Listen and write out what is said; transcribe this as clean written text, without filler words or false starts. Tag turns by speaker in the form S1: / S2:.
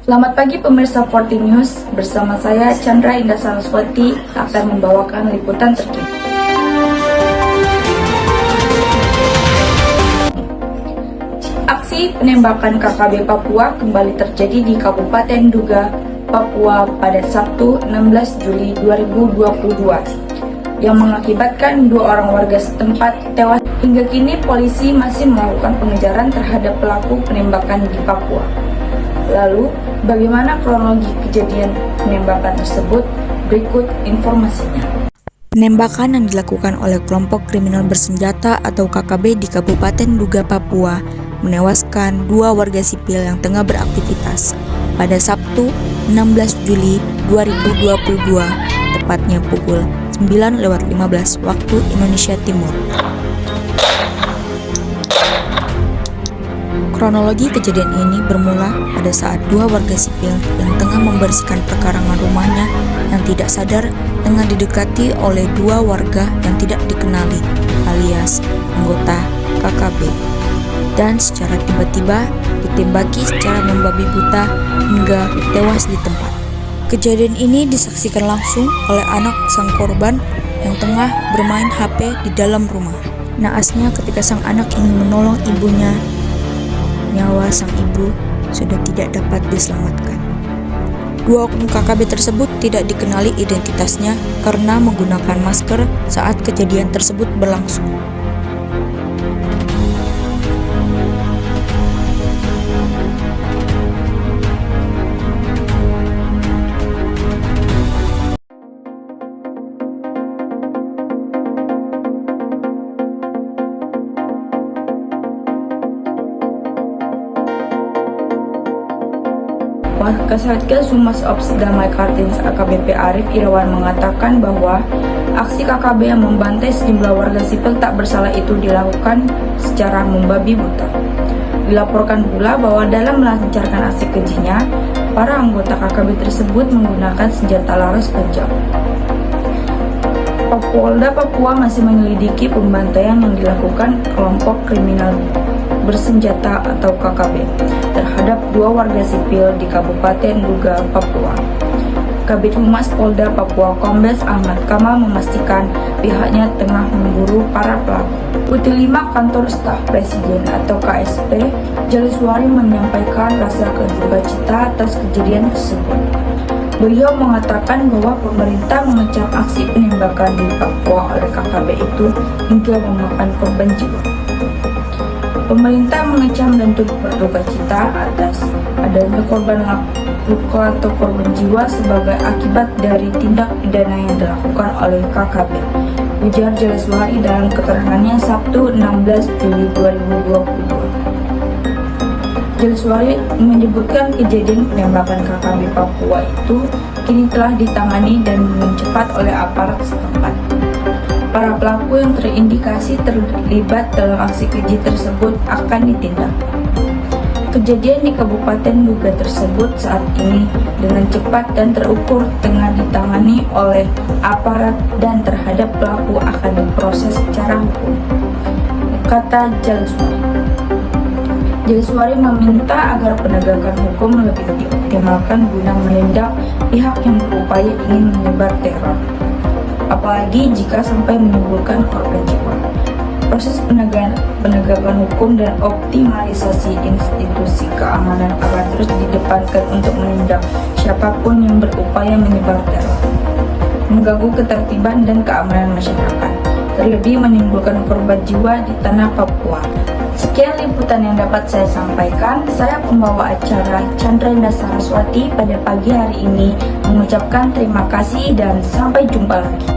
S1: Selamat pagi pemirsa 40 News, bersama saya Chandra Indah Saraswati akan membawakan liputan terkini. Aksi penembakan KKB Papua kembali terjadi di Kabupaten Duga, Papua pada Sabtu 16 Juli 2022 yang mengakibatkan 2 orang warga setempat tewas. Hingga kini polisi masih melakukan pengejaran terhadap pelaku penembakan di Papua. Lalu, bagaimana kronologi kejadian penembakan tersebut? Berikut informasinya.
S2: Penembakan yang dilakukan oleh kelompok kriminal bersenjata atau KKB di Kabupaten Duga, Papua menewaskan 2 warga sipil yang tengah beraktivitas pada Sabtu 16 Juli 2022, tepatnya pukul 9:15 waktu Indonesia Timur. Kronologi kejadian ini bermula pada saat 2 warga sipil yang tengah membersihkan perkarangan rumahnya yang tidak sadar tengah didekati oleh 2 warga yang tidak dikenali alias anggota KKB dan secara tiba-tiba ditembaki secara membabi buta hingga tewas di tempat. Kejadian ini disaksikan langsung oleh anak sang korban yang tengah bermain HP di dalam rumah. Naasnya ketika sang anak ingin menolong ibunya, nyawa sang ibu sudah tidak dapat diselamatkan. 2 oknum KKB tersebut tidak dikenali identitasnya karena menggunakan masker saat kejadian tersebut berlangsung.
S1: Kasatgas Humas Ops Damai Kartins AKBP Arief Irawan mengatakan bahwa aksi KKB yang membantai sejumlah warga sipil tak bersalah itu dilakukan secara membabi buta. Dilaporkan pula bahwa dalam melancarkan aksi kejinya, para anggota KKB tersebut menggunakan senjata laras tajam. Polda Papua masih menyelidiki pembantaian yang dilakukan kelompok kriminal bersenjata atau KKB terhadap 2 warga sipil di Kabupaten Duga, Papua. Kabid Humas Polda Papua Kombes Ahmad Kamal memastikan pihaknya tengah memburu para pelaku. Putri 5 Kantor Staf Presiden atau KSP, Jaliswari menyampaikan rasa duka-cita atas kejadian tersebut. Beliau mengatakan bahwa pemerintah mengecam aksi penembakan di Papua oleh KKB itu hingga memakan korban jiwa. Pemerintah mengecam dan turut berduka cita atas adanya korban luka atau korban jiwa sebagai akibat dari tindak pidana yang dilakukan oleh KKB, ujar Jaliswari dalam keterangannya Sabtu 16 Juli 2022. Jaliswari menyebutkan kejadian penembakan KKB Papua itu kini telah ditangani dan cepat oleh aparat setempat. Para pelaku yang terindikasi terlibat dalam aksi keji tersebut akan ditindak. Kejadian di Kabupaten Duga tersebut saat ini dengan cepat dan terukur tengah ditangani oleh aparat dan terhadap pelaku akan diproses secara hukum, kata Jaliswari. Jaliswari meminta agar penegakan hukum lebih dioptimalkan guna menindak pihak yang berupaya ingin menyebar teror, apalagi jika sampai menimbulkan korban jiwa. Proses penegakan hukum dan optimalisasi institusi keamanan akan terus didepankan untuk menindak siapapun yang berupaya menyebar teror, mengganggu ketertiban dan keamanan masyarakat, terlebih menimbulkan korban jiwa di tanah Papua. Sekian liputan yang dapat saya sampaikan. Saya pembawa acara Chandra Indah Saraswati pada pagi hari ini mengucapkan terima kasih dan sampai jumpa lagi.